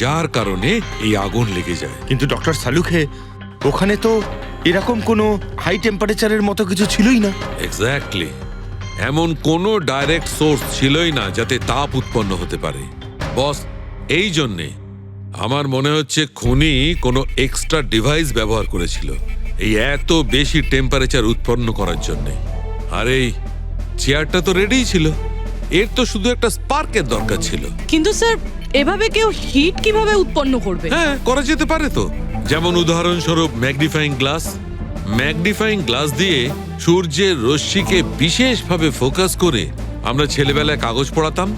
যার কারণে এই আগুন লেগে যায়। কিন্তু ডক্টর সালুখে, ওখানে তো এরকম কোনো হাই টেম্পারেচারের মতো কিছু ছিলই না। এক্স্যাক্টলি, এমন কোনো ডাইরেক্ট সোর্স ছিলই না যাতে তাপ উৎপন্ন হতে পারে। বস, এই জন্যে আমার মনে হচ্ছে খুনি কোনো এক্সট্রা ডিভাইস ব্যবহার করেছিল এই এত বেশি টেম্পারেচার উৎপন্ন করার জন্যে। আর এই চেয়ারটা তো রেডিই ছিল, এর তো শুধু একটা স্পার্কের দরকার ছিল। কিন্তু স্যার, এভাবে কেউ হিট কিভাবে উৎপন্ন করবে? হ্যাঁ, করা যেতে পারে তো। যেমন উদাহরণস্বরূপ ম্যাগনিফাইং গ্লাস। ম্যাগনিফাইং গ্লাস দিয়ে সূর্যের রশ্মিকে বিশেষভাবে ফোকাস করে আমরা ছেলেবেলায় কাগজ পড়াতাম।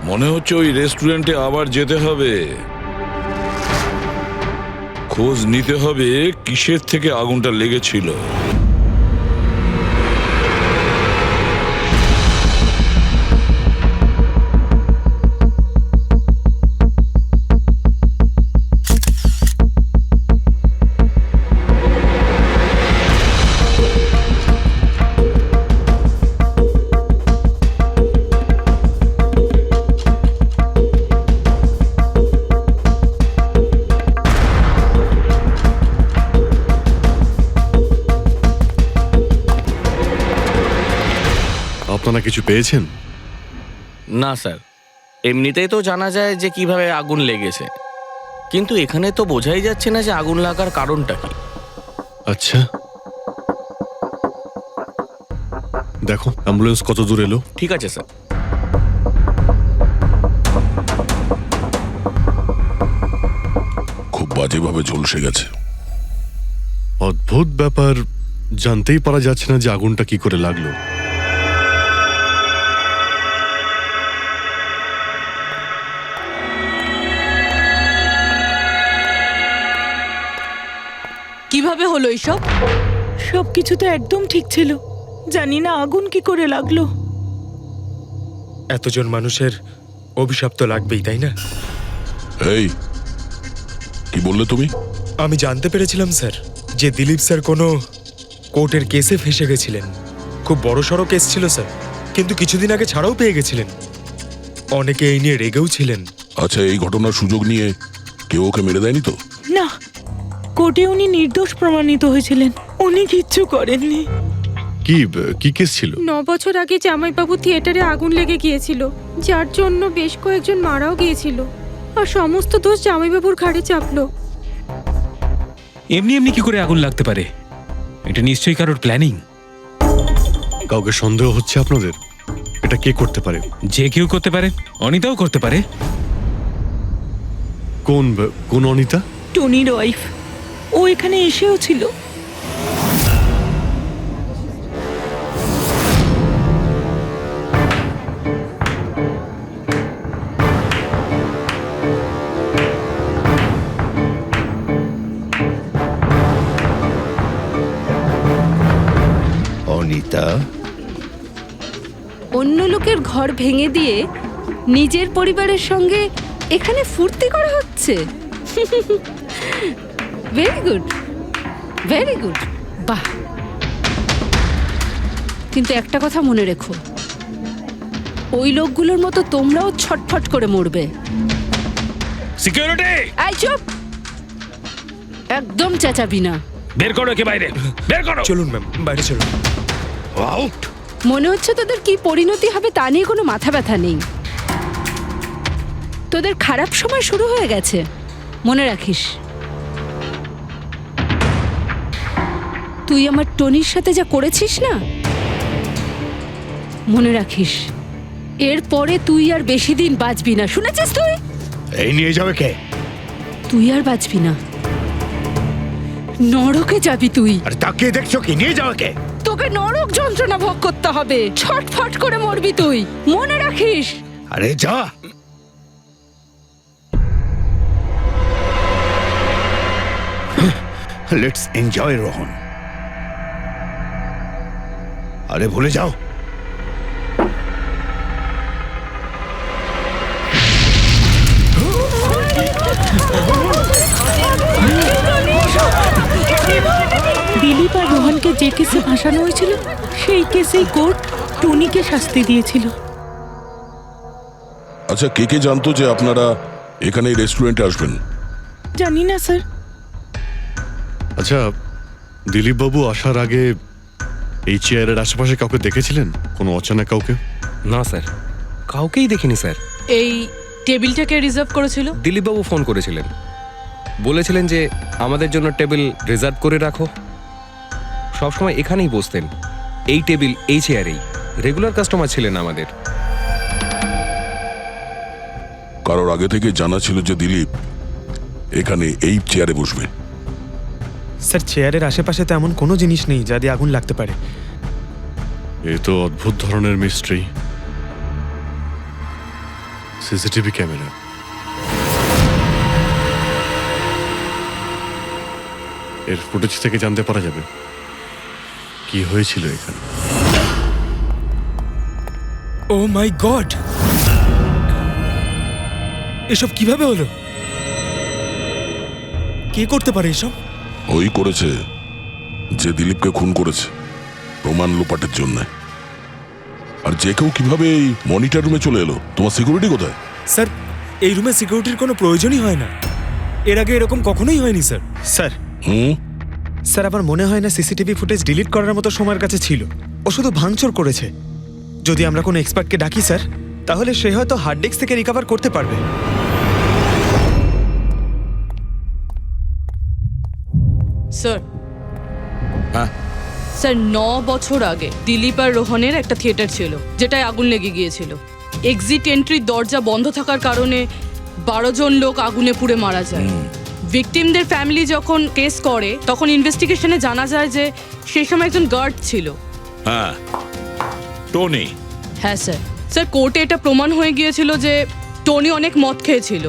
মনে হচ্ছে ওই রেস্টুরেন্টে আবার যেতে হবে, খোঁজ নিতে হবে কিসের থেকে আগুনটা লেগেছিল। আপনারা কিছু পেয়েছেন? না স্যার, এমনিতেই তো জানা যায় যে কিভাবে আগুন লেগেছে, কিন্তু এখানে তো বোঝাই যাচ্ছে না যে আগুন লাগার কারণটা কি। আচ্ছা, দেখো অ্যাম্বুলেন্স কত দূর এলো। ঠিক আছে স্যার। খুব বাজেভাবে ঝলসে গেছে। অদ্ভুত ব্যাপার, জানতেই পারা যাচ্ছে না যে আগুনটা কি করে লাগলো। কিভাবে হলো এইসব? সবকিছু তো একদম ঠিক ছিল, জানি না আগুন কি করে লাগলো। এতজন মানুষের অভিশাপ তো লাগবেই, তাই না? এই, কি বললে তুমি? আমি জানতে পেরেছিলাম স্যার যে দিলীপ স্যার কোনো কোর্টের কেসে ফেসে গেছিলেন। খুব বড়সড় কেস ছিল স্যার, কিন্তু কিছুদিন আগে ছাড়াও পেয়ে গেছিলেন। অনেকে এই নিয়ে রেগেও ছিলেন। আচ্ছা, এই ঘটনার সুযোগ নিয়ে কেউ ওকে মেরে দেয়নি তো? না, কোর্টে উনি নির্দোষ প্রমাণিত হয়েছিলেন, উনি কিচ্ছু করেননি। কি কেস ছিল? 9 বছর আগে জামাইবাবু থিয়েটারে আগুন লেগে গিয়েছিল, যার জন্য বেশ কয়েকজন মারাও গিয়েছিল, আর সমস্ত দোষ জামাইবাবুর ঘাড়ে চাপলো। এমনি এমনি কি করে আগুন লাগতে পারে? এটা নিশ্চয়ই কারোর প্ল্যানিং। কাউকে সন্দেহ হচ্ছে আপনাদের? এটা কে করতে পারে? যে কেউ করতে পারে, অনিতাও করতে পারে। কোন অনিতা? টনির ওয়াইফ, ও এখানে এসেও ছিল। অনিতা? অন্য লোকের ঘর ভেঙে দিয়ে নিজের পরিবারের সঙ্গে এখানে ফুর্তি করা হচ্ছে। ভেরি গুড, ভেরি গুড, বাহ। কিন্তু একটা কথা মনে রেখো, ওই লোকগুলোর মতো তোমরাও ছটফট করে মরবে। সিকিউরিটি, এই চুপ, একদম চেঁচাবি না। বের করো একে বাইরে, বের করো। চলুন ম্যাম, বাইরে চলুন। আউট। মনে হচ্ছে তোদের কি পরিণতি হবে তা নিয়ে কোনো মাথা ব্যথা নেই। তোদের খারাপ সময় শুরু হয়ে গেছে, মনে রাখিস। তুই আমার টনির সাথে যা করেছিস না, মনে রাখিস এরপরে তুই আর বেশি দিন বাঁচবি না, শুনেছিস? তুই এই নিয়ে যাবে কে? তুই আর বাঁচবি না, নরকে যাবি তুই। আর তাকিয়ে দেখছো কি? নিয়ে যাবে কে? তোকে নরক যন্ত্রণা ভোগ করতে হবে, ছটফট করে মরবি তুই, মনে রাখিস। আরে যা। Let's enjoy Rohan. আরে ভুলে যাও। দিলীপ আর রোহনকে যে কেসে ফাঁসানো হয়েছিল সেই কেসেই কোর্ট টনিকে শাস্তি দিয়েছিল। আচ্ছা, কে কে জানতো যে আপনারা এখানে এই রেস্টুরেন্টে আসবেন? জানি না স্যার। আচ্ছা, দিলীপ বাবু আসার আগে এই চেয়ারের আশেপাশে কাউকে দেখেছিলেন? কোনো অচেনা কাউকে? না স্যার, কাউকেই দেখিনি স্যার। এই টেবিলটাকে রিজার্ভ করেছিল? দিলীপবাবু ফোন করেছিলেন, বলেছিলেন যে আমাদের জন্য টেবিল রিজার্ভ করে রাখো। সবসময় এখানেই বসতেন, এই টেবিল এই চেয়ারেই। রেগুলার কাস্টমার ছিলেন আমাদের। কারোর আগে থেকে জানা ছিল যে দিলীপ এখানে এই চেয়ারে বসবে? স্যার, চেয়ারের আশেপাশে তেমন কোনো জিনিস নেই যা দিয়ে আগুন লাগতে পারে। এ তো অদ্ভুত ধরনের মিস্ট্রি। সিসিটিভি ক্যামেরা, এর ফুটেজ থেকে জানতে পারা যাবে কি হয়েছিল এখানে। ও মাই গড, এসব কিভাবে হলো? কে করতে পারে এসব? ওই করেছে যে দিলীপকে খুন করেছে প্রমাণ লোপাটের জন্য। আর যে কেউ কিভাবে এই মনিটর রুমে চলে এলো? তোমার সিকিউরিটি কোথায়? স্যার, এই রুমে সিকিউরিটির কোনো প্রয়োজনই হয় না। এর আগে এরকম কখনোই হয়নি স্যার। স্যার স্যার আমার মনে হয় না সিসিটিভি ফুটেজ ডিলিট করার মতো সময়ের কাছে ছিল। ও শুধু ভাঙচুর করেছে। যদি আমরা কোনো এক্সপার্টকে ডাকি স্যার, তাহলে সে হয়তো হার্ড ডিস্ক থেকে রিকভার করতে পারবে। স্যার, স্যার 9 বছর আগে দিলীপ আর রোহনের একটা থিয়েটার ছিল যেটায় আগুন লেগে গিয়েছিল। এক্সিট এন্ট্রির দরজা বন্ধ থাকার কারণে 12 জন লোক আগুনে পুড়ে মারা যায়। ভিকটিমদের ফ্যামিলি যখন কেস করে তখন ইনভেস্টিগেশনে জানা যায় যে সেই সময় একজন গার্ড ছিল। হ্যাঁ, টনি। হ্যাঁ স্যার। স্যার, কোর্টে এটা প্রমাণ হয়ে গিয়েছিল যে টনি অনেক মদ খেয়েছিল,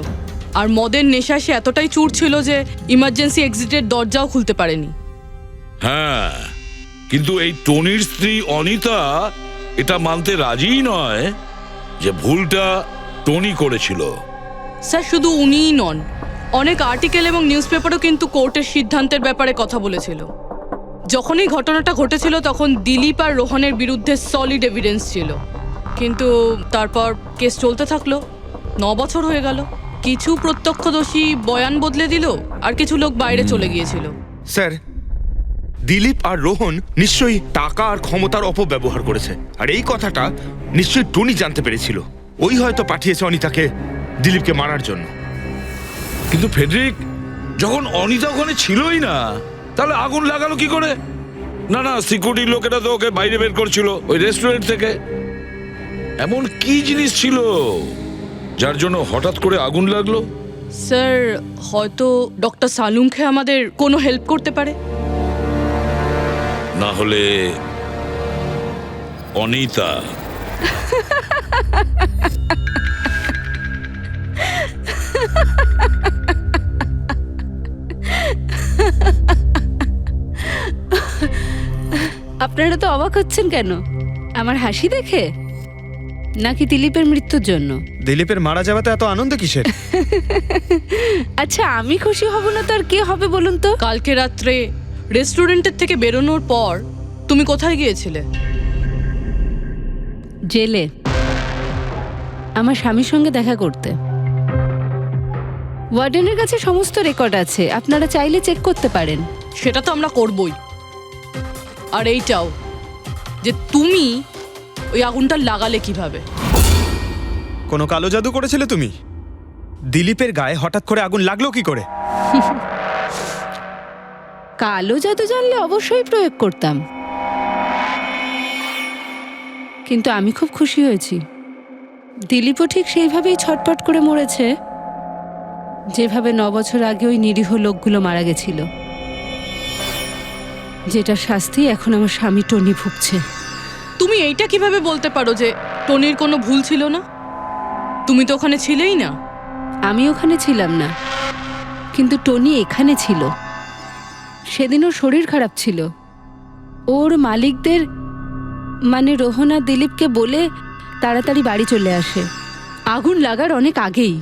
আর মদের নেশা সে এতটাই চুর ছিল যে ইমার্জেন্সি এক্সিটের দরজাও খুলতে পারেনি। হ্যাঁ, কিন্তু এই টনির স্ত্রী অনিতা এটা মানতে রাজিই নয় যে ভুলটা টনি করেছিল। স্যার, শুধু উনিই নন, অনেক আর্টিকেল এবং নিউজ পেপারও কিন্তু কোর্টের সিদ্ধান্তের ব্যাপারে কথা বলেছিল। যখন এই ঘটনাটা ঘটেছিল তখন দিলীপ আর রোহনের বিরুদ্ধে সলিড এভিডেন্স ছিল, কিন্তু তারপর কেস চলতে থাকলো। 9 বছর হয়ে গেল। কিছু প্রত্যক্ষদর্শী বয়ান বদলে দিল, আর কিছু লোক বাইরে চলে গিয়েছিল। স্যার, দিলীপ আর রোহন নিশ্চয়ই টাকা আর ক্ষমতার অপব্যবহার করেছে, আর এই কথাটা নিশ্চয়ই টনি জানতে পেরেছিল। ওই হয়তো পাঠিয়েছে অনিতাকে দিলীপকে মারার জন্য। কিন্তু ফেডরিক, যখন অনিতা ওখানে ছিলই না, তাহলে আগুন লাগালো কি করে? না না, সিকিউরিটির লোকেরা তো ওকে বাইরে বের করছিল ওই রেস্টুরেন্ট থেকে। এমন কি জিনিস ছিল যার জন্য হঠাৎ করে আগুন লাগলো? স্যার, হয়তো ডক্টর সালুংখে আমাদের কোনো হেল্প করতে পারে। না হলে অনিতা। আপনারা তো অবাক হচ্ছেন কেন? আমার হাসি দেখে নাকি দিলীপের মৃত্যুর জন্য? দিলীপের মারা যাওয়াতে এত আনন্দ কিসের? আচ্ছা, আমি খুশি হব না তো আর কে হবে বলুন তো? কালকে রাত্রে রেস্টুরেন্টের থেকে বেরোনোর পর তুমি কোথায় গিয়েছিলে? জেলে, আমার স্বামীর সঙ্গে দেখা করতে। ওয়ার্ডেনের কাছে সমস্ত রেকর্ড আছে, আপনারা চাইলে চেক করতে পারেন। সেটা তো আমরা করবই। আর এইটাও যে তুমি ওই আগুনটা লাগালে কিভাবে? কোনো কালো জাদু করেছিলে তুমি? দিলীপের গায়ে হঠাৎ করে আগুন লাগলো কি করে? কালো জাদু জানলে অবশ্যই প্রয়োগ করতাম, কিন্তু আমি খুব খুশি হয়েছি। দিলীপও ঠিক সেইভাবেই ছটপট করে মরেছে যেভাবে 9 বছর আগে ওই নিরীহ লোকগুলো মারা গেছিল, যেটা শাস্তি এখন আমার স্বামী টনি ভুগছে। তুমি এইটা কিভাবে বলতে পারো যে টনির কোনো ভুল ছিল না? তুমি তো ওখানে ছিলেই না। আমি ওখানে ছিলাম না, কিন্তু টনি এখানে ছিল। সেদিন ওর শরীর খারাপ ছিল। ওর মালিকদের মানে রোহন আর দিলীপকে বলে তাড়াতাড়ি বাড়ি চলে আসে আগুন লাগার অনেক আগেই।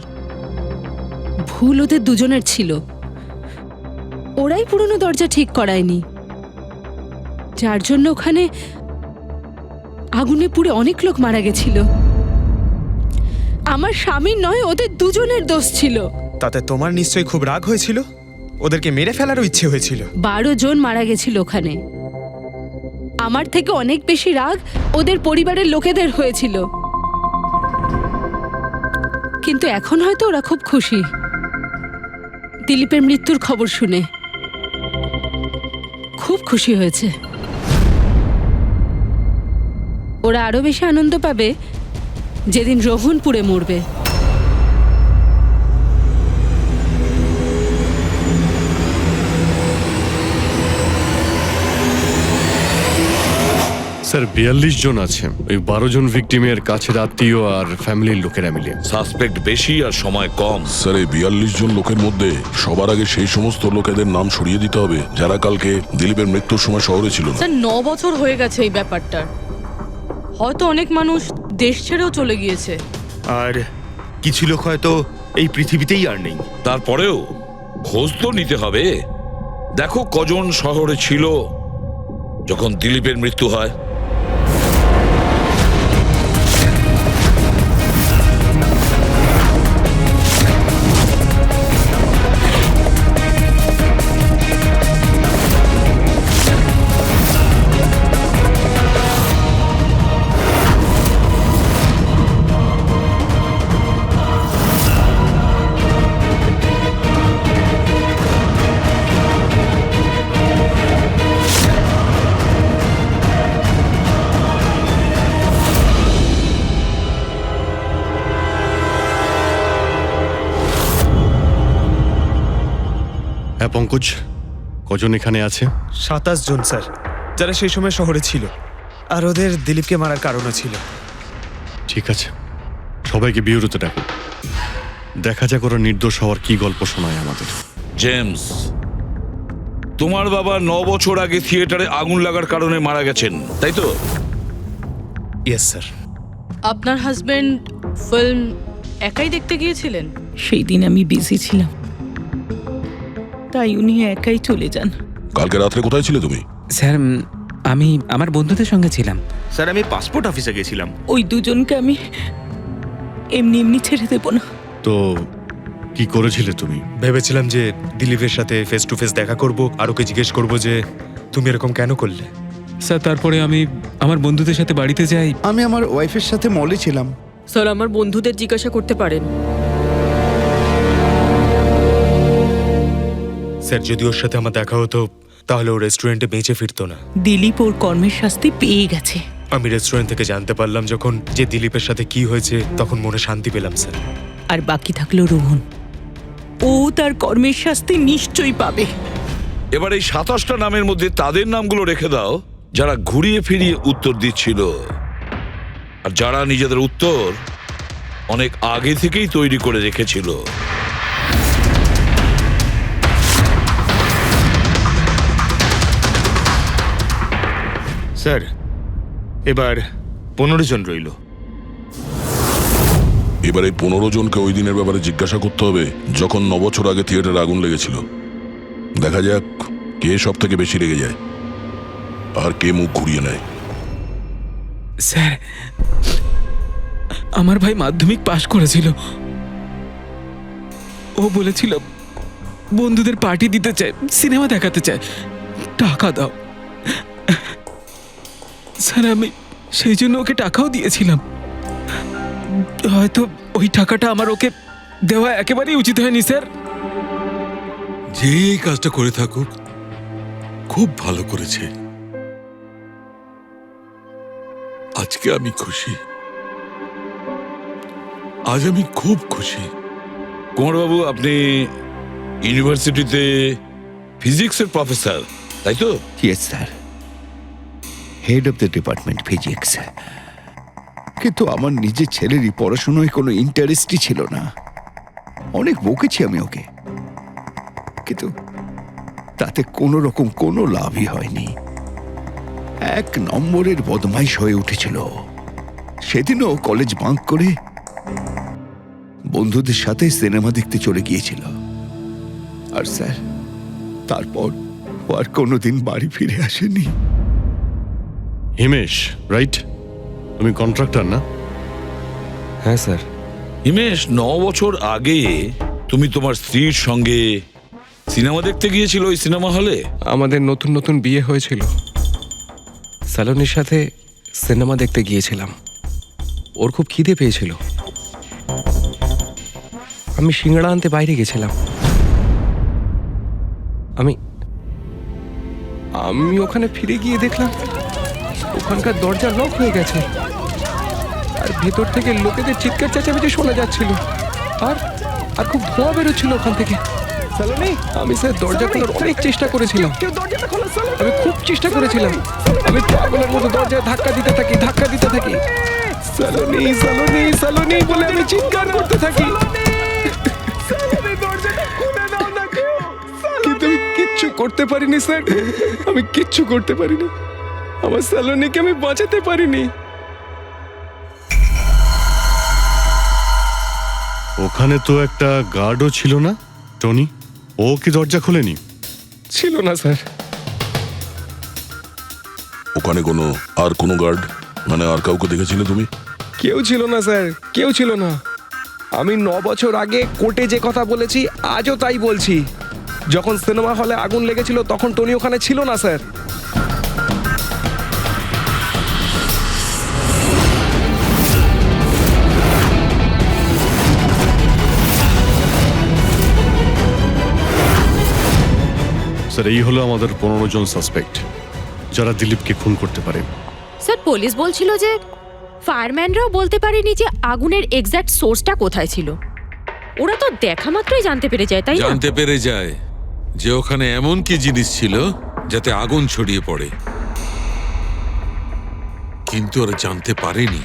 ভুল ওদের দুজনের ছিল। ওরাই পুরনো দরজা ঠিক করায়নি, যার জন্য ওখানে আগুনে পুড়ে অনেক লোক মারা গেছিল। আমার স্বামীর নয়, ওদের দুজনের দোষ ছিল। তাতে তোমার নিশ্চয়ই খুব রাগ হয়েছিল, ওদেরকে মেরে ফেলারও ইচ্ছে হয়েছিল। 12 জন মারা গেছিল ওখানে। আমার থেকে অনেক বেশি রাগ ওদের পরিবারের লোকেদের হয়েছিল। কিন্তু এখন হয়তো ওরা খুব খুশি দিলীপের মৃত্যুর খবর শুনে। খুব খুশি হয়েছে। ওরা আরো বেশি আনন্দ পাবে যেদিন রোহন পুড়ে মরবে। স্যার 42 জন আছে, ওই 12 জন ভিকটিমের কাছের আত্মীয় আর ফ্যামিলির লোকেরা মিলে। সাসপেক্ট বেশি আর সময় কম। স্যার এই 42 জন লোকের মধ্যে সবার আগে সেই সমস্ত লোকেদের নাম সরিয়ে দিতে হবে যারা কালকে দিলীপের মৃত্যুর সময় শহরে ছিল না। স্যার 9 বছর হয়ে গেছে এই ব্যাপারটার। হয়তো অনেক মানুষ দেশ ছেড়েও চলে গিয়েছে। আর কিছু লোক হয়তো এই পৃথিবীতেই আর নেই। তারপরেও খোঁজ তো নিতে হবে। দেখো কজন শহরে ছিল যখন দিলীপের মৃত্যু হয়। হ্যাঁ পঙ্কজ, কজন এখানে আছে? 27 জন স্যার, যারা সেই সময় শহরে ছিল, আর ওদের দিলীপকে মারার কারণও ছিল। ঠিক আছে, সবাইকে বিউরোতে ডাকো। দেখা যাক ওরা নির্দোষ হওয়ার কি গল্প শোনায় আমাদের। জেমস, তোমার বাবা 9 বছর আগে থিয়েটারে আগুন লাগার কারণে মারা গেছেন, তাই তো? Yes sir. আপনার হাজবেন্ড ফিল্ম একাই দেখতে গিয়েছিলেন? সেই দিন আমি বিজি ছিলাম, তাই উনি একাই চলে যান। কালকে রাত্রে কোথায় ছিলে তুমি? স্যার আমি আমার বন্ধুদের সঙ্গে ছিলাম। স্যার আমি পাসপোর্ট অফিসে গেছিলাম। ওই দুজনকে আমি এমনি এমনি ছেড়ে দেব না। তো কি করেছিলে তুমি? ভেবেছিলাম যে দিলীপের সাথে ফেস টু ফেস দেখা করব, আর ওকে জিজ্ঞেস করব যে তুমি এরকম কেন করলে। স্যার তারপরে আমি আমার বন্ধুদের সাথে বাড়িতে যাই। আমি আমার ওয়াইফের সাথে মলে ছিলাম। স্যার আমার বন্ধুদের জিজ্ঞাসা করতে পারেন। স্যার যদি ওর সাথে আমার দেখা হতো তাহলে ও রেস্টুরেন্টে বেঁচে ফিরতো না। দিলীপ ওর কর্মের শাস্তি পেয়ে গেছে। আমি রেস্টুরেন্ট থেকে জানতে পারলাম যখন যে দিলীপের সাথে কি হয়েছে, তখন মনে শান্তি পেলাম স্যার। আর বাকি থাকলো রোহন, ও তার কর্মের শাস্তি নিশ্চয়ই পাবে। এবার এই 27টা নামের মধ্যে তাদের নামগুলো রেখে দাও যারা ঘুরিয়ে ফিরিয়ে উত্তর দিচ্ছিল, আর যারা নিজেদের উত্তর অনেক আগে থেকেই তৈরি করে রেখেছিল। স্যার এবার 15 জন রইল। এবার এই 15 জনকে ওই দিনের ব্যাপারে জিজ্ঞাসা করতে হবে যখন 9 বছর আগে থিয়েটারে আগুন লেগেছিল। দেখা যাক কে সব থেকে বেশি রেগে যায় আর কে মুখ ঘুরিয়ে নেয়। স্যার আমার ভাই মাধ্যমিক পাশ করেছিল। ও বলেছিল বন্ধুদের পার্টি দিতে চায়, সিনেমা দেখাতে চায়, টাকা দাও। স্যার আমি সেই জন্য ওকে টাকাও দিয়েছিলাম। হয়তো ওই টাকাটা আমার ওকে দেওয়া একেবারেই উচিত হয়নি স্যার। যে এই কাজটা করে থাকুক খুব ভালো করেছে। আজকে আমি খুশি, আজ আমি খুব খুশি। কুমারবাবু, আপনি ইউনিভার্সিটিতে ফিজিক্সের প্রফেসর, তাই তো? Yes sir, head of the department physics. কিন্তু আমার নিজের ছেলেরই পড়াশোনায় কোনো ইন্টারেস্টই ছিল না। অনেক বকেছি আমি ওকে, কিন্তু তাতে কোনো রকম কোনো লাভই হয়নি। 1 নম্বরের বদমাইশ হয়ে উঠেছিল। সেদিনও কলেজ বাঙ্ক করে বন্ধুদের সাথে সিনেমা দেখতে চলে গিয়েছিল। আর স্যার তারপর ও আর কোনোদিন বাড়ি ফিরে আসেনি। হিমেশ, রাইট? তুমি কন্ট্রাক্টর না? হ্যাঁ স্যার। হিমেশ, 9 বছর আগে তুমি তোমার স্ত্রীর সঙ্গে সিনেমা দেখতে গিয়েছিল ওই সিনেমা হলে? আমাদের নতুন নতুন বিয়ে হয়েছিল, স্যালোনির সাথে সিনেমা দেখতে গিয়েছিলাম। ওর খুব খিদে পেয়েছিল, আমি সিঙ্গাড়া আনতে বাইরে গেছিলাম। আমি ওখানে ফিরে গিয়ে দেখলাম ওখানকার দরজা লক হয়ে গেছে, আর ভেতর থেকে লোকেদের চিৎকার চেঁচামেচি শোনা যাচ্ছিল, আর আর খুব ধোঁয়া বেরোচ্ছিল ওখান থেকে। আমি স্যার দরজা খোলার অনেক চেষ্টা করেছিলাম, আমি খুব চেষ্টা করেছিলাম। আমি পাগলের মতো দরজায় ধাক্কা দিতে থাকি সালোনি সালোনি সালোনি বলে আমি চিৎকার করতে থাকি, কিন্তু আমি কিচ্ছু করতে পারিনি স্যার, আমি কিচ্ছু করতে পারিনি। আমার সালোনিকে আমি বাঁচাতে পারিনি। ওখানে তো একটা গার্ডও ছিল না, টনি? ও কি দরজা খোলেনি? ছিল না স্যার। ওখানে কোনো গার্ড, মানে আর কাউকে দেখেছিলে তুমি? কেউ ছিল না স্যার, কেউ ছিল না। আমি 9 বছর আগে কোর্টে যে কথা বলেছি আজও তাই বলছি। যখন সিনেমা হলে আগুন লেগেছিল তখন টনি ওখানে ছিল না স্যার। স্যার, এই হলো আমাদের 15 জন সাসপেক্ট যারা দিলীপকে খুন করতে পারে। স্যার, পুলিশ বলছিল যে ফায়ারম্যানরাও বলতে পারেনি যে আগুনের এক্স্যাক্ট সোর্সটা কোথায় ছিল। ওরা তো দেখা মাত্রই জানতে পেরে যায়, তাই না? জানতে পেরে যায় যে ওখানে এমন কি জিনিস ছিল যাতে আগুন ছড়িয়ে পড়ে, কিন্তু ওরা জানতে পারেনি।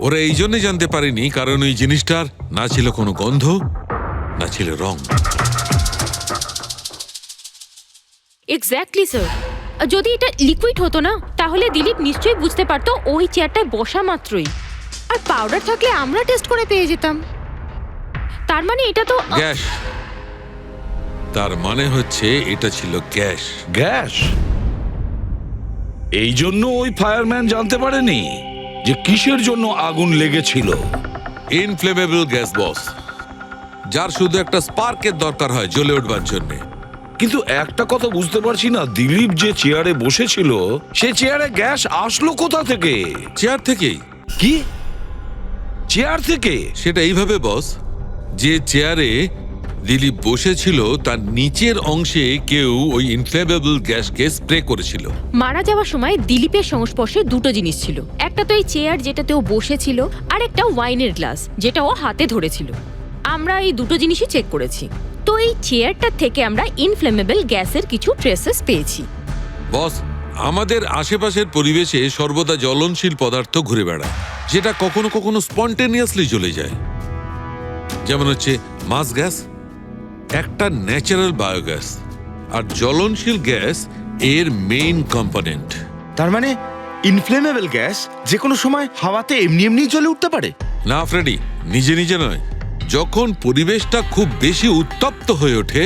ওরা এই জন্য জানতে পারেনি কারণ ওই জিনিসটার না ছিল কোনো গন্ধ, না ছিল রং। Exactly sir. যদি এটা লিকুইড হতো না তাহলে দিলীপ নিশ্চয়ই বুঝতে পারতো ওই চেয়ারটায় বসা মাত্রই। আর পাউডার থাকলে আমরা টেস্ট করে পেয়ে যেতাম। তার মানে এটা তো গ্যাস। তার মানে হচ্ছে এটা ছিল গ্যাস। গ্যাস? এই জন্য ওই ফায়ারম্যান জানতে পারেনি যে কিসের জন্য আগুন লেগেছিল। ইনফ্লেমেবল গ্যাস বস, যার শুধু একটা স্পার্কের দরকার হয় জ্বলে উঠবার জন্য। কিন্তু একটা কথা বুঝতে পারছি না, দিলীপ যে চেয়ারে বসেছিল সে চেয়ারে গ্যাস আসলো কোথা থেকে? চেয়ার থেকেই। কি? চেয়ার থেকে? সেটা এইভাবে বস, যে চেয়ারে দিলীপ বসেছিল তার নিচের অংশে কেউ ওই ইনফ্লেমেবল গ্যাসকে স্প্রে করেছিল। মারা যাওয়ার সময় দিলীপের সংস্পর্শে দুটো জিনিস ছিল। একটা তো এই চেয়ার যেটাতে ও বসেছিল, আর একটা ওয়াইনের গ্লাস যেটা ও হাতে ধরেছিল। আমরা এই দুটো জিনিসই চেক করেছি। তো এই চেয়ারটার থেকে আমরা ইনফ্লেমেবল গ্যাসের কিছু ট্রেসেস পেয়েছি। বস, আমাদের আশেপাশের পরিবেশে সর্বদা জ্বলনশীল পদার্থ ঘুরে বেড়ায়, যেটা কখনো কখনো স্পন্টেনিয়াসলি জ্বলে যায়। যেমন হচ্ছে মাস গ্যাস, একটা ন্যাচারাল বায়োগ্যাস, আর জ্বলনশীল গ্যাস এর মেইন কম্পোনেন্ট। তার মানে ইনফ্লেমেবল গ্যাস যে কোনো সময় হাওয়াতে এমনি এমনি জ্বলে উঠতে পারে? না ফ্রেডি, নিজে নিজে নয়। যখন পরিবেশটা খুব বেশি উত্তপ্ত হয়ে ওঠে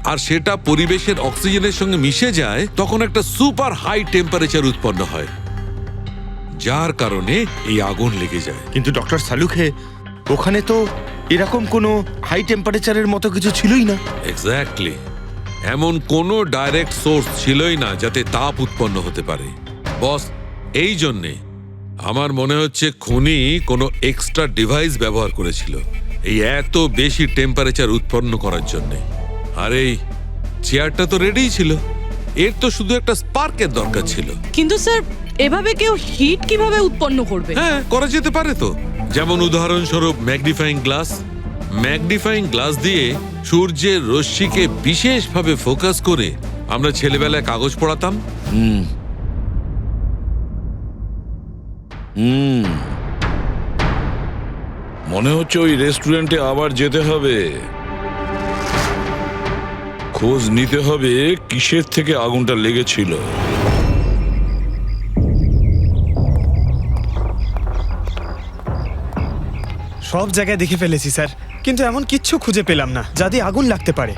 আর সেটা পরিবেশের অক্সিজেনের সঙ্গে মিশে যায়, তখন একটা সুপার হাই টেম্পারেচার উৎপন্ন হয়, যার কারণে এই আগুন লেগে যায়। কিন্তু ডক্টর সালুখে, ওখানে তো এরকম কোনো হাই টেম্পারেচারের মতো কিছু ছিলই না। এক্স্যাক্টলি, এমন কোনো ডাইরেক্ট সোর্স ছিলই না যাতে তাপ উৎপন্ন হতে পারে। বস, এই জন্যে আমার মনে হচ্ছে খুনি কোনো এক্সট্রা ডিভাইস ব্যবহার করেছিল এই এত বেশি টেম্পারেচার উৎপন্ন করার জন্যে। আর এই চেয়ারটা তো রেডিই ছিল, এর তো শুধু একটা স্পার্কের দরকার ছিল। কিন্তু স্যার, এভাবে কেউ হিট কিভাবে উৎপন্ন করবে? হ্যাঁ, করা যেতে পারে তো। যেমন উদাহরণস্বরূপ ম্যাগনিফাইং গ্লাস। ম্যাগনিফাইং গ্লাস দিয়ে সূর্যের রশ্মিকে বিশেষভাবে ফোকাস করে আমরা ছেলেবেলায় কাগজ পড়াতাম। মনে হচ্ছে ওই রেস্টুরেন্টে আবার যেতে হবে, খোঁজ নিতে হবে কিসের থেকে আগুনটা লেগেছিল। সব জায়গায় দেখে ফেলেছি স্যার, কিন্তু এমন কিচ্ছু খুঁজে পেলাম না যা দিয়ে আগুন লাগতে পারে।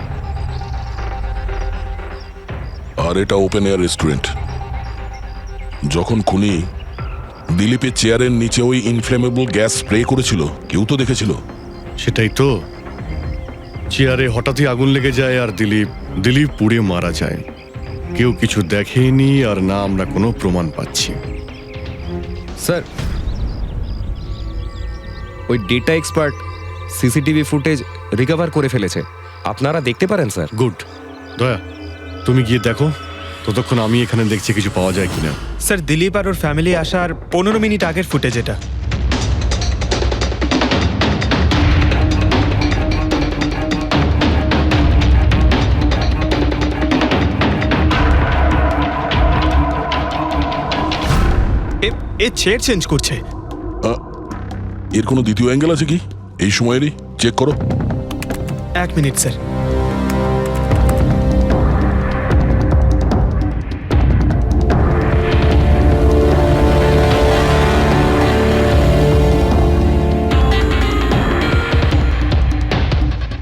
আর এটা ওপেন এয়ার রেস্টুরেন্ট। যখন খুনি দিলীপের চেয়ারের নিচে ওই ইনফ্লেমেবল গ্যাস স্প্রে করেছিল, কেউ তো দেখেছিল। সেটাই তো, চেয়ারে হঠাৎই আগুন লেগে যায় আর দিলীপ পুড়ে মারা যায়। কেউ কিছু দেখেনি আর না আমরা কোনো প্রমাণ পাচ্ছি। স্যার, ওই data expert CCTV footage recover করে ফেলেছে, আপনারা দেখতে পারেন স্যার। গুড। দয়া, তুমি গিয়ে দেখো, ততক্ষণ আমি এখানে দেখছি কিছু পাওয়া যায় কিনা। স্যার, দিলীপ আর ওর ফ্যামিলি আসার 15 মিনিট আগের ফুটেজ এটা। এ চেয়ার চেঞ্জ করছে। এর কোনো দ্বিতীয় অ্যাঙ্গেল আছে কি এই সময়েরই? চেক করো। 1 মিনিট স্যার।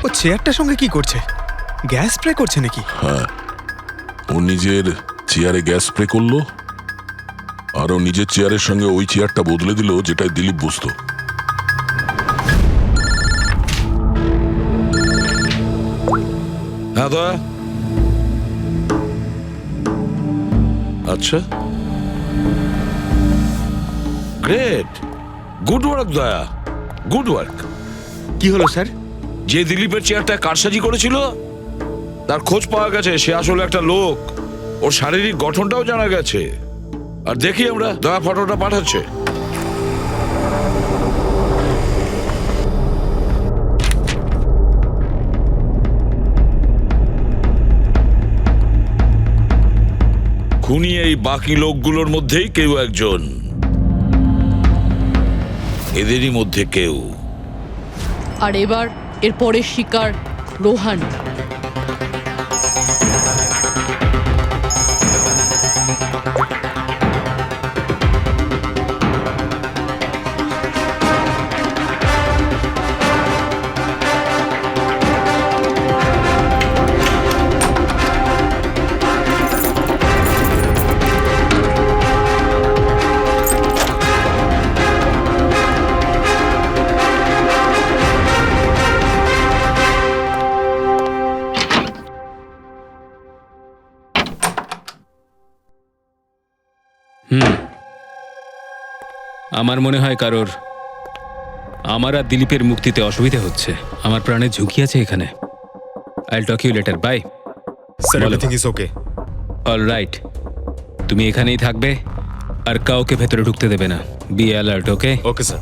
ও চেয়ারটার সঙ্গে কি করছে? গ্যাস স্প্রে করছে নাকি? হ্যাঁ, ও নিজের চেয়ারে গ্যাস স্প্রে করলো আর ও নিজের চেয়ারের সঙ্গে ওই চেয়ারটা বদলে দিল যেটাই দিলীপ বসতো। হ্যাঁ দয়া। আচ্ছা, গ্রেট, গুড ওয়ার্ক দয়া, গুড ওয়ার্ক। কি হলো স্যার? যে দিলীপের চেয়ারটা কারসাজি করেছিল তার খোঁজ পাওয়া গেছে। সে আসলে একটা লোক, ওর শারীরিক গঠনটাও জানা গেছে। আর দেখি আমরা, দয়া ফটোটা পাঠাচ্ছে। খুনি এই বাকি লোকগুলোর মধ্যেই কেউ একজন, এদেরই মধ্যে কেউ। আর এবার এর পরের শিকার রোহান। আমার মনে হয় কারোর আমার আর দিলীপের মুক্তিতে অসুবিধা হচ্ছে। আমার প্রাণের ঝুঁকি আছে এখানে। I'll talk you later, bye. Sir, everything is okay. All right, তুমি এখানেই থাকবে আর কাউকে ভেতরে ঢুকতে দেবে না। Be alert, okay? Okay sir.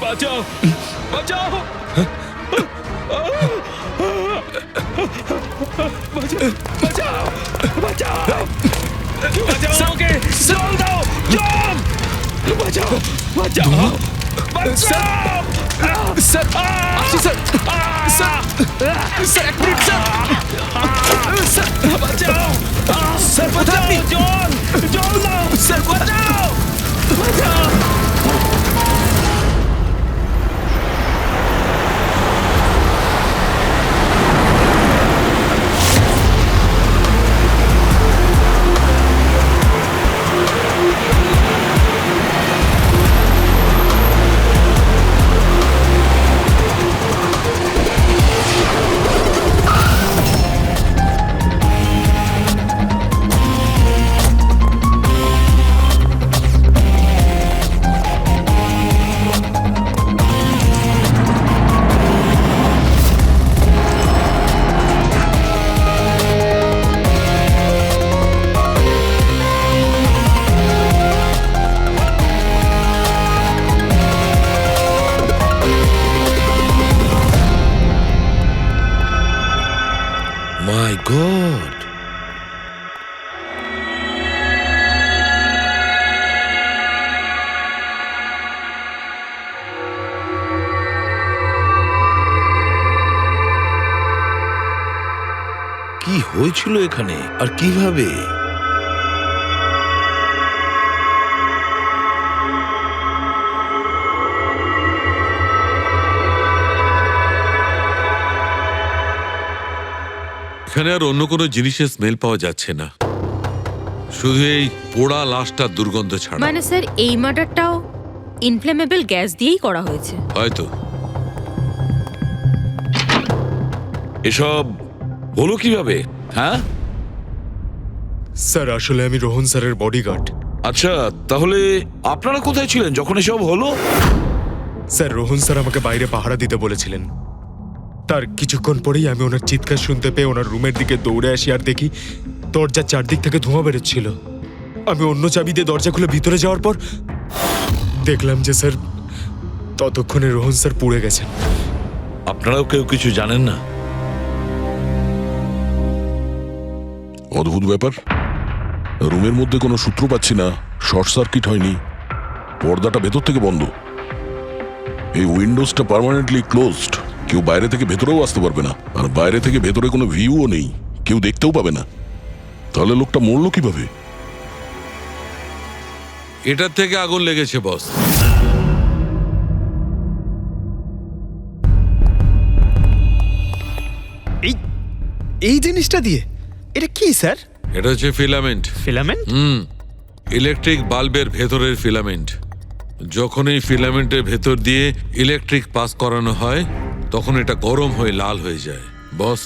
বাঁচাও, বাঁচাও, বাঁচাও, বাঁচাও, বাঁচাও, ওকে জল দাও, জল, বাঁচাও, বাঁচাও, বাঁচাও। স্যার, স্যার, স্যার, স্যার, এক মিনিট স্যার, স্যার, বাঁচাও, স্যার, বাঁচাও, জল, জল দাও, স্যার, বাঁচাও, বাঁচাও। গড! কি হয়েছিল এখানে আর কিভাবে? এখানে আর অন্য কোনো জিনিসের স্মেল পাওয়া যাচ্ছে না, শুধু এই পোড়া লাশটার দুর্গন্ধ ছাড়া। মানে স্যার এই মার্ডারটাও ইনফ্লেমেবল গ্যাস দিয়েই করা হয়েছে। হয়তো। এসব হলো কিভাবে? হ্যাঁ স্যার, আসলে আমি রোহন স্যারের বডিগার্ড। আচ্ছা, তাহলে আপনারা কোথায় ছিলেন যখন এসব হলো? স্যার, রোহন স্যার আমাকে বাইরে পাহারা দিতে বলেছিলেন। তার কিছুক্ষণ পরেই আমি ওনার চিৎকার শুনতে পেয়ে ওনার রুমের দিকে দৌড়ে আসি আর দেখি দরজার চারদিক থেকে ধোঁয়া বেরোচ্ছিল। আমি অন্য চাবি দিয়ে দরজা খুলে ভিতরে যাওয়ার পর দেখলাম যে স্যার ততক্ষণে রোহন স্যার পুড়ে গেছেন। আপনারাও কেউ কিছু জানেন না? অদ্ভুত ব্যাপার, রুমের মধ্যে কোনো সূত্র পাচ্ছি না, শর্ট সার্কিট হয়নি, পর্দাটা ভেতর থেকে বন্ধ, এই উইন্ডোজটা পার্মানেন্টলি ক্লোজড, কেউ বাইরে থেকে ভেতরেও আসতে পারবে না, আর বাইরে থেকে ভেতরে কোনো ভিউও নেই, কেউ দেখতেও পাবে না। তাহলে লোকটা মরলো কিভাবে? এটার থেকে আগুন লেগেছে বস। এই জিনিসটা দিয়ে এটা কি স্যার? এটা হচ্ছে ফিলামেন্ট। ফিলামেন্ট? ইলেকট্রিক বাল্বের ভেতরের ফিলামেন্ট। যখন এই ফিলামেন্টের ভেতর দিয়ে ইলেকট্রিক পাস করানো হয় তখন এটা গরম হয়ে লাল হয়ে যায়। বস,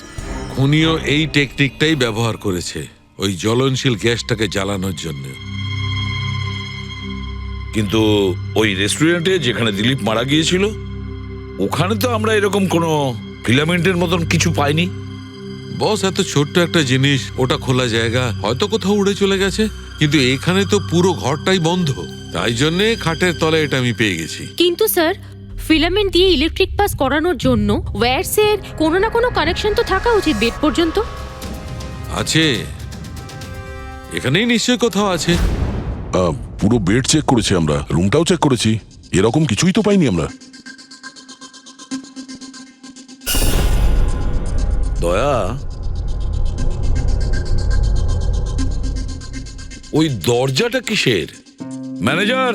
খুনিও এই টেকনিকটাই ব্যবহার করেছে ওই জ্বলনশীল গ্যাসটাকে জ্বালানোর জন্য। কিন্তু ওই রেস্টুরেন্টে যেখানে দিলীপ মারা গিয়েছিল ওখানে তো আমরা এরকম কোনো ফিলামেন্টের মতন কিছু পাইনি। বস, এত ছোট্ট একটা জিনিস, ওটা খোলা জায়গা, হয়তো কোথাও উড়ে চলে গেছে, কিন্তু এখানে তো পুরো ঘরটাই বন্ধ, তাই জন্যে খাটের তলায় এটা আমি পেয়ে গেছি। কিন্তু স্যার ফিলামেন্ট দিয়ে ইলেকট্রিক পাস করানোর জন্য ওয়্যারসের কোনো না কোনো কানেকশন তো থাকা উচিত বেড পর্যন্ত। আছে, এখানেই নিশ্চয়ই কোথাও আছে। পুরো বেড চেক করেছি আমরা, রুমটাও চেক করেছি, এরকম কিছুই তো পাইনি আমরা। দয়া, ওই দরজাটা কিসের? Manager,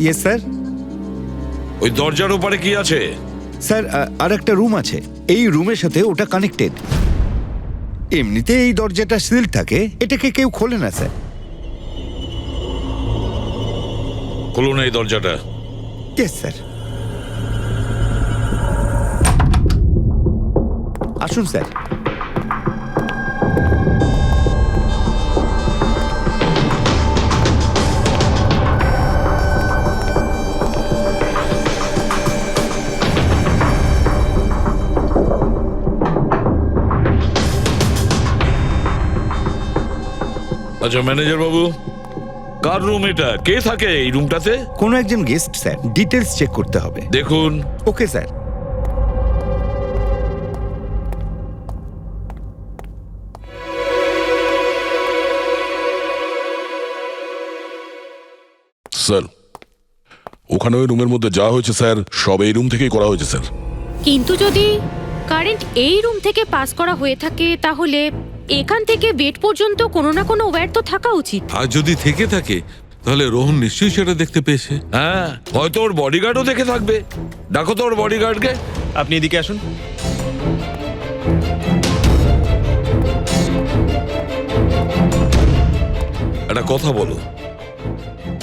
yes sir. ওই দরজার ওপারে কি আছে? স্যার আর একটা রুম আছে, এই রুমের সাথে ওটা কানেক্টেড। এমনিতে এই দরজাটা সিল থাকে, এটাকে কেউ খোলে না স্যার। খুলুন এই দরজাটা। Yes sir. আসুন স্যার। আচ্ছা ম্যানেজার বাবু, কার রুম এটা? কে থাকে এই রুমটাতে? কোনো একজন গেস্ট স্যার, ডিটেলস চেক করতে হবে। দেখুন। Okay sir. স্যার, ওখানে ওই রুমের মধ্যে যা হয়েছে স্যার সব এই রুম থেকেই করা হয়েছে স্যার। কিন্তু যদি কারেন্ট এই রুম থেকে পাস করা হয়ে থাকে তাহলে এখান থেকে বেড পর্যন্ত কোনো না কোনো ওয়্যার তো থাকা উচিত। আর যদি থেকে থাকে তাহলে রোহন নিশ্চয়ই সেটা দেখতে পেয়েছে। হ্যাঁ, হয়তো ওর বডিগার্ডও দেখে থাকবে। ডাকো তো ওর বডিগার্ডকে। আপনি এদিকে আসুন। একটা কথা বলো,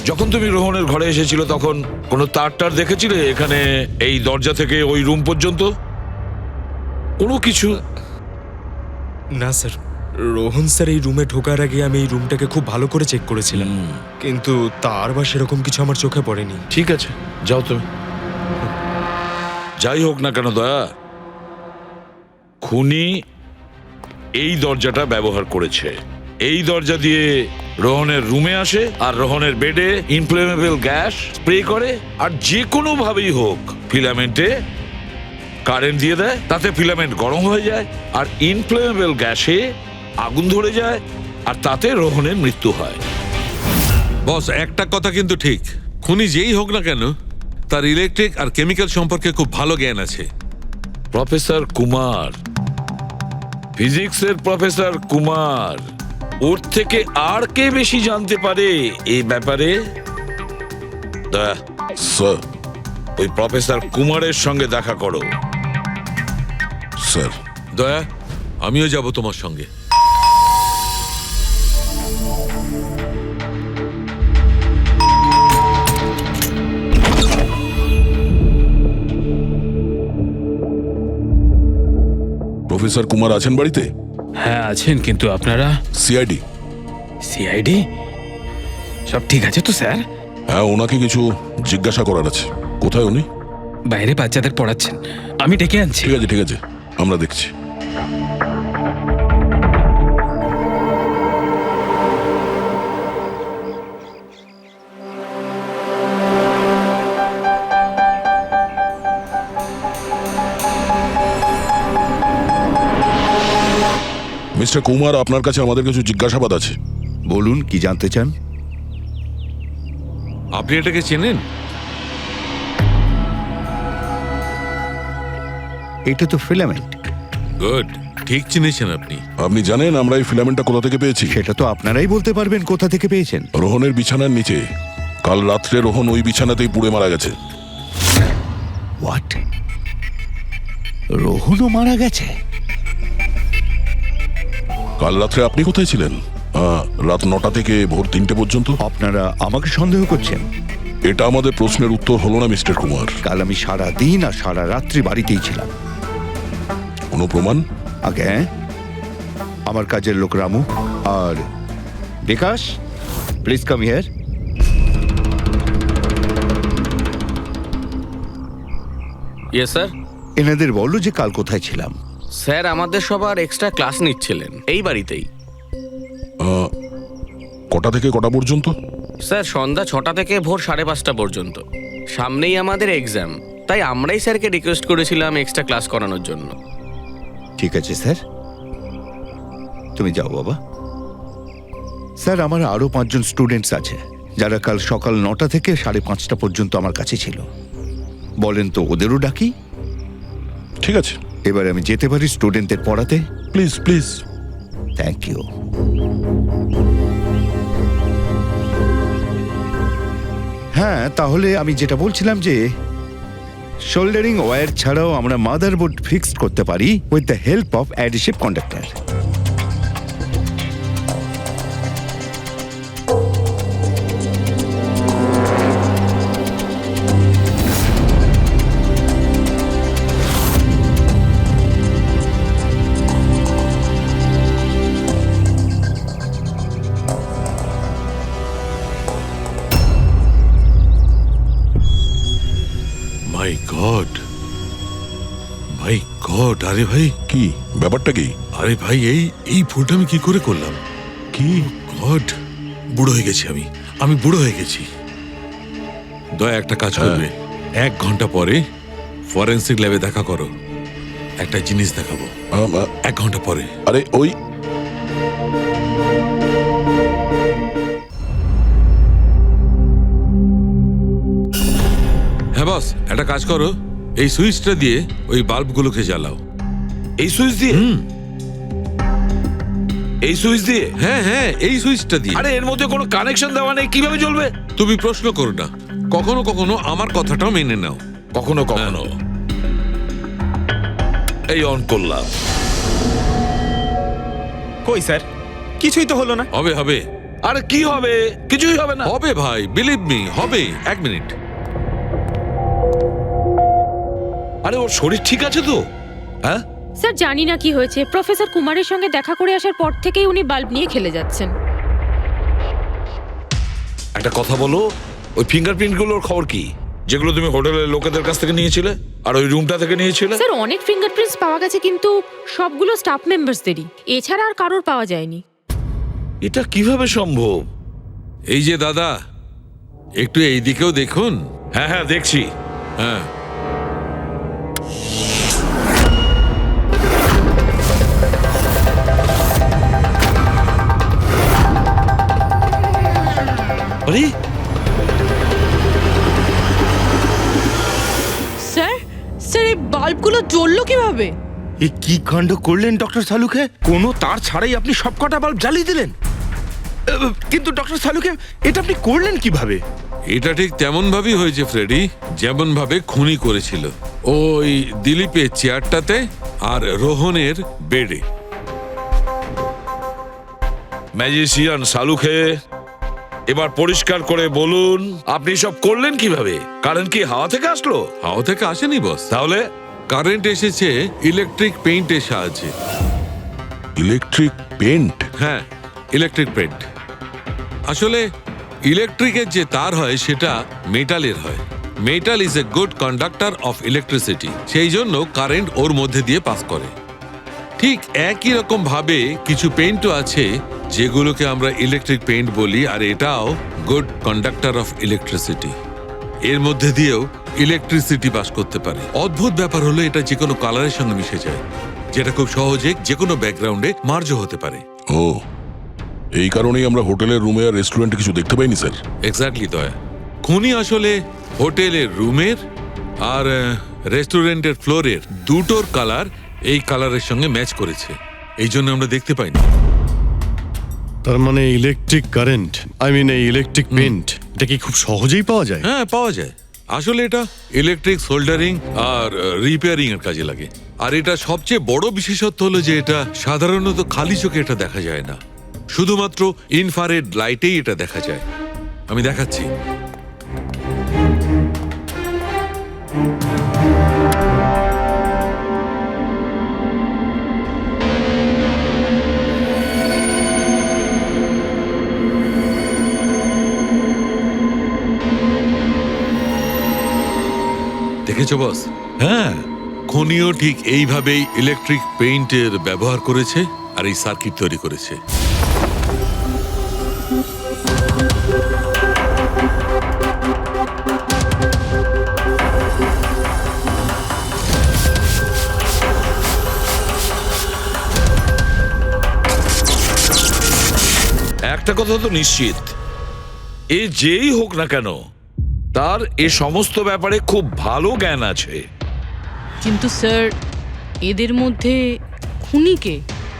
যখন তুমি রোহনের ঘরে এসেছিল তখন কোনো তার দেখেছিলে এখানে এই দরজা থেকে ওই রুম পর্যন্ত? কোনো কিছু? না স্যার, রোহন স্যার এই রুমে ঢোকার আগে আমি এই রুমটাকে খুব ভালো করে চেক করেছিলাম, কিন্তু তার বা সেরকম কিছু আমার চোখে পড়েনি। ঠিক আছে, যাও তুমি। যাই হোক না কেন দয়া, খুনি এই দরজাটা ব্যবহার করেছে। এই দরজা দিয়ে রোহনের রুমে আসে আর রোহনের বেডে ইনফ্লেমেবল গ্যাস স্প্রে করে, আর যে কোনো ভাবেই হোক ফিলামেন্টে কারেন্ট দিয়ে দেয়, তাতে ফিলামেন্ট গরম হয়ে যায় আর ইনফ্লেমেবল গ্যাসে আগুন ধরে যায় আর তাতে রোহনের মৃত্যু হয়। বস, একটা কথা কিন্তু ঠিক, খুনি যেই হোক না কেন তার ইলেকট্রিক আর কেমিক্যাল সম্পর্কে খুব ভালো জ্ঞান আছে। প্রফেসর কুমার, ফিজিক্সের প্রফেসর কুমার, ওর থেকে আর কে বেশি জানতে পারে এই ব্যাপারে? স্যার। ওই প্রফেসর কুমারের সঙ্গে দেখা করো। স্যার। দয়া, আমিও যাব তোমার সঙ্গে। প্রফেসর কুমার আছেন বাড়িতে? হ্যাঁ আছেন, কিন্তু আপনারা? সিআইডি। সিআইডি? সব ঠিক আছে তো স্যার? হ্যাঁ, ওনাকে কিছু জিজ্ঞাসা করার আছে। কোথায় উনি? বাইরে বাচ্চাদের পড়াচ্ছেন, আমি ডেকে আনছি। ঠিক আছে ঠিক আছে, আমরা দেখছি। মিস্টার কুমার, আপনার কাছে আমাদের কিছু জিজ্ঞাসাবাদ আছে। বলুন, কি জানতে চান? আপনি এটাকে চেনেন? এটা তো ফিলামেন্ট। গুড, ঠিক চিনেছেন আপনি। আপনি জানেন আমরা এই ফিলামেন্টটা কোথা থেকে পেয়েছি? সেটা তো আপনারাই বলতে পারবেন কোথা থেকে পেয়েছেন। রোহনের বিছানার নিচে। কাল রাত্রে রোহন ওই বিছানাতেই পুড়ে মারা গেছে। হোয়াট? রোহনও মারা গেছে? কাল রাত্রে আপনি কোথায় ছিলেন? রাত 9টা থেকে ভোর 3টে পর্যন্ত। আপনারা আমাকে সন্দেহ করছেন? এটা আমাদের প্রশ্নের উত্তর হলো না মিস্টার কুমার। কাল আমি সারা দিন আর সারা রাত্রি বাড়িতেই ছিলাম। কোনো প্রমাণ? আগে আমার কাজের লোক রামু আর Bikash, please come here. Yes sir. এনাদের বলো যে কাল কোথায় ছিলাম। স্যার, আমাদের সবার এক্সট্রা ক্লাস নিচ্ছিলেন এই বাড়িতেই। কটা থেকে কটা পর্যন্ত? স্যার, সন্ধ্যা 6টা থেকে ভোর 5:30 পর্যন্ত। সামনেই আমাদের এক্সাম, তাই আমরাই স্যারকে রিকোয়েস্ট করেছিলাম এক্সট্রা ক্লাস করানোর জন্য। ঠিক আছে স্যার, তুমি যাও বাবা। স্যার, আমার আরো 5 জন স্টুডেন্টস আছে যারা কাল সকাল 9টা থেকে 5:30 পর্যন্ত আমার কাছে ছিল। বলেন তো ওদেরও ডাকি? ঠিক আছে, এবার আমি যেতে পারি স্টুডেন্টদের পড়াতে? Please please. Thank you. হ্যাঁ, তাহলে আমি যেটা বলছিলাম যে শোল্ডারিং ওয়্যার ছাড়াও আমরা মাদারবোর্ড ফিক্সড করতে পারি with the help of adhesive conductor. My god, my god! আরে ভাই, কি ব্যাপারটা? কি? আরে ভাই, এই ভুলটা আমি কি করে করলাম? কি গড, বুড়ো হয়ে গেছি আমি বুড়ো হয়ে গেছি। দয়া, একটা কাজ করবে, 1 ঘন্টা পরে ফরেন্সিক ল্যাবে দেখা করো। একটা জিনিস দেখাবো। 1 ঘন্টা পরে। আরে ওই হ্যাঁ বস, একটা কাজ করো, এই সুইচটা দিয়ে ওই বাল্বগুলোকে জ্বালাও। এই সুইচ দিয়ে? এই সুইচ দিয়ে? হ্যাঁ হ্যাঁ, এই সুইচটা দিয়ে। আরে এর মধ্যে কোনো কানেকশন দেওয়া নেই, কিভাবে জ্বলবে? তুমি প্রশ্ন করো না, কখনো কখনো আমার কথাটাও মেনে নাও। কখনো কখনো। এই অন করলাম। কই স্যার, কিছুই তো হলো না। হবে হবে। আরে কি হবে? কিছুই হবে না। হবে ভাই, বিলিভ মি, হবে। 1 মিনিট। আরে ওর শরীর ঠিক আছে তো? হ্যাঁ স্যার, জানি না কি হয়েছে, প্রফেসর কুমারের সঙ্গে দেখা করে আসার পর থেকেই উনি বাল্ব নিয়ে খেলে যাচ্ছেন। একটা কথা বলো, ওই ফিঙ্গারপ্রিন্ট গুলোর খবর কি, যেগুলো তুমি হোটেলের লোকেদের কাছ থেকে নিয়েছিলে আর ওই রুমটা থেকে নিয়েছিলে? স্যার, অনেক ফিঙ্গারপ্রিন্টস পাওয়া গেছে, কিন্তু সবগুলো স্টাফ মেম্বারসদেরই, এছাড়া আর কারোর পাওয়া যায়নি। এটা কিভাবে সম্ভব? এই যে দাদা, একটু এই দিকেও দেখুন। হ্যাঁ হ্যাঁ, দেখছি। হ্যাঁ, আরে স্যার স্যার এই বাল্বগুলো জ্বললো কিভাবে? এ কি কাণ্ড করলেন ডক্টর সালুকে? কোনো তার ছাড়াই আপনি সবকটা বাল্ব জ্বালিয়ে দিলেন। কিন্তু ডক্টর সালুকে, এটা আপনি করলেন কিভাবে? এটা ঠিক তেমন ভাবেই হয়েছে ফ্রেডি, যেমন ভাবে খুনি করেছিল। ওই দিলীপের চেয়ারটাতে আর রোহনের বেডে। ম্যাজিশিয়ান সালুকে, এবার পরিষ্কার করে বলুন আপনি সব করলেন কিভাবে? কারেন্ট কি হাওয়া থেকে আসলো? হাওয়া থেকে আসেনি বস, তাহলে কারেন্ট এসেছে ইলেকট্রিক পেইন্টের সাহায্যে। Electric paint? হ্যাঁ, ইলেকট্রিক পেইন্ট। আসলে ইলেকট্রিকের যে তার হয় সেটা মেটালের হয়। Metal is a good conductor of electricity, সেই জন্য কারেন্ট ওর মধ্যে দিয়ে পাস করে। ঠিক একই রকম ভাবে কিছু পেইন্টও আছে যেগুলোকে আমরা ইলেকট্রিক পেইন্ট বলি, আর এটাও গুড কন্ডাক্টর অফ ইলেকট্রিসিটি। এর মধ্যে দিয়েও ইলেকট্রিসিটি পাস করতে পারে। অদ্ভুত ব্যাপার হলো এটা যে কোনো কালারের সঙ্গে মিশে যায়, যেটা খুব সহজে যে কোনো ব্যাকগ্রাউন্ডে মার্জ হতে পারে। ও, এই কারণেই আমরা হোটেলের রুমে আর রেস্টুরেন্টে কিছু দেখতে পাইনি স্যার। এক্স্যাক্টলি দয়া। খুনি আসলে হোটেলের রুমের আর রেস্টুরেন্টের ফ্লোরের দুটোর কালার এই কালারের সঙ্গে ম্যাচ করেছে, এই জন্য আমরা দেখতে পাইনি। তার মানে ইলেকট্রিক কারেন্ট, এই ইলেকট্রিক পেন্ট, এটা কি খুব সহজেই পাওয়া যায়? হ্যাঁ, পাওয়া যায়। আসলে এটা ইলেকট্রিক সোল্ডারিং আর রিপেয়ারিং এর কাজে লাগে। আর এটা সবচেয়ে বড় বিশেষত্ব হলো যে এটা সাধারণত খালি চোখে এটা দেখা যায় না, শুধুমাত্র ইনফ্রারেড লাইটেই এটা দেখা যায়। আমি দেখাচ্ছি। দেখেছো বস? হ্যাঁ, খনিও ঠিক এইভাবেই ইলেকট্রিক পেইন্টের ব্যবহার করেছে আর এই সার্কিট তৈরি করেছে। একটা কথা তো নিশ্চিত, এ যেই হোক না কেন তার এ সমস্ত ব্যাপারে খুব ভালো জ্ঞান আছে। কিন্তু স্যার এদের মধ্যে খুনিকে?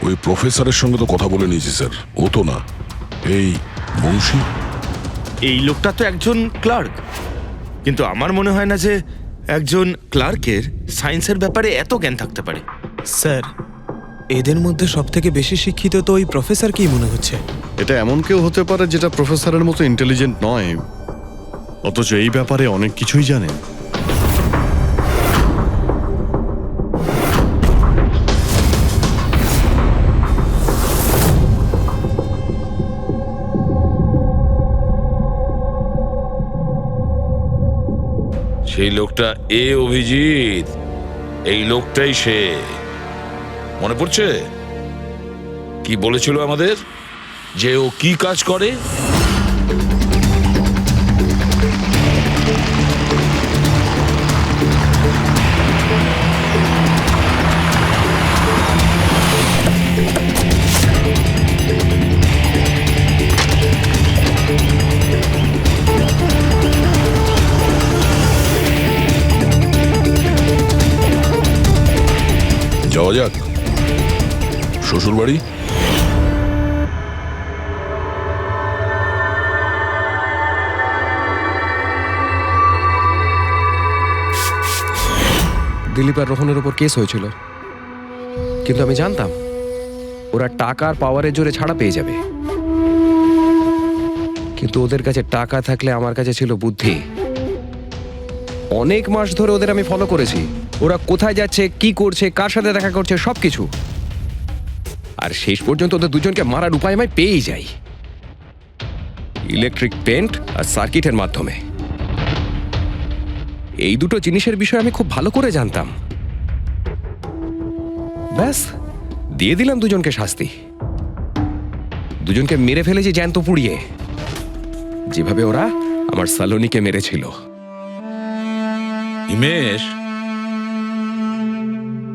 ওই প্রফেসরের সঙ্গে তো কথা বলে নিয়েছি স্যার, ও তো না। এই বংশী, এই লোকটা তো একজন ক্লার্ক, কিন্তু আমার মনে হয় না যে একজন ক্লার্কের সায়েন্সের ব্যাপারে এত জ্ঞান থাকতে পারে। স্যার, এদের মধ্যে সবথেকে বেশি শিক্ষিত তো ওই প্রফেসরকেই মনে হচ্ছে। এটা এমন কেউ হতে পারে যেটা প্রফেসরের মতো ইন্টেলিজেন্ট নয়, অথচ এই ব্যাপারে অনেক কিছুই জানে। সেই লোকটা অভিজিৎ, এই লোকটাই সে। মনে পড়ছে কি বলেছিল আমাদের, যে ও কি কাজ করে? যাওয়া যাক শ্বশুর বাড়ি। দিলীপ আর রোহনের উপর কেস হয়েছিল, কিন্তু আমি জানতাম ওরা টাকার পাওয়ারের জোরে ছাড়া পেয়ে যাবে। কিন্তু ওদের কাছে টাকা থাকলে আমার কাছে ছিল বুদ্ধি। অনেক মাস ধরে ওদের আমি ফলো করেছি, ওরা কোথায় যাচ্ছে, কি করছে, কার সাথে দেখা করছে, সবকিছু। আর শেষ পর্যন্ত ওদের দুজনকে মারার উপায় আমি পেয়েই যাই, ইলেকট্রিক পেন্ট আর সার্কিটের মাধ্যমে। এই দুটো জিনিসের বিষয়ে আমি খুব ভালো করে জানতাম। ব্যাস, দিয়ে দিলাম দুজনকে শাস্তি। দুজনকে মেরে ফেলেছি জ্যান্ত পুড়িয়ে, যেভাবে ওরা আমার সালোনিকে মেরেছিল। হিমেশ,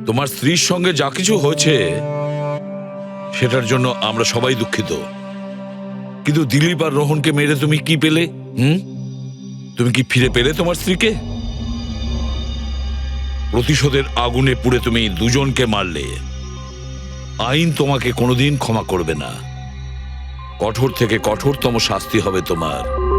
তোমার স্ত্রীর সঙ্গে যা কিছু হয়েছে সেটার জন্য আমরা সবাই দুঃখিত। কিন্তু দিলীপ আর রোহনকে মেরে তুমি কি পেলে? তুমি কি ফিরে পেলে তোমার স্ত্রীকে? প্রতিশোধের আগুনে পুড়ে তুমি দুজনকে মারলে। আইন তোমাকে কোনোদিন ক্ষমা করবে না। কঠোর থেকে কঠোরতম শাস্তি হবে তোমার।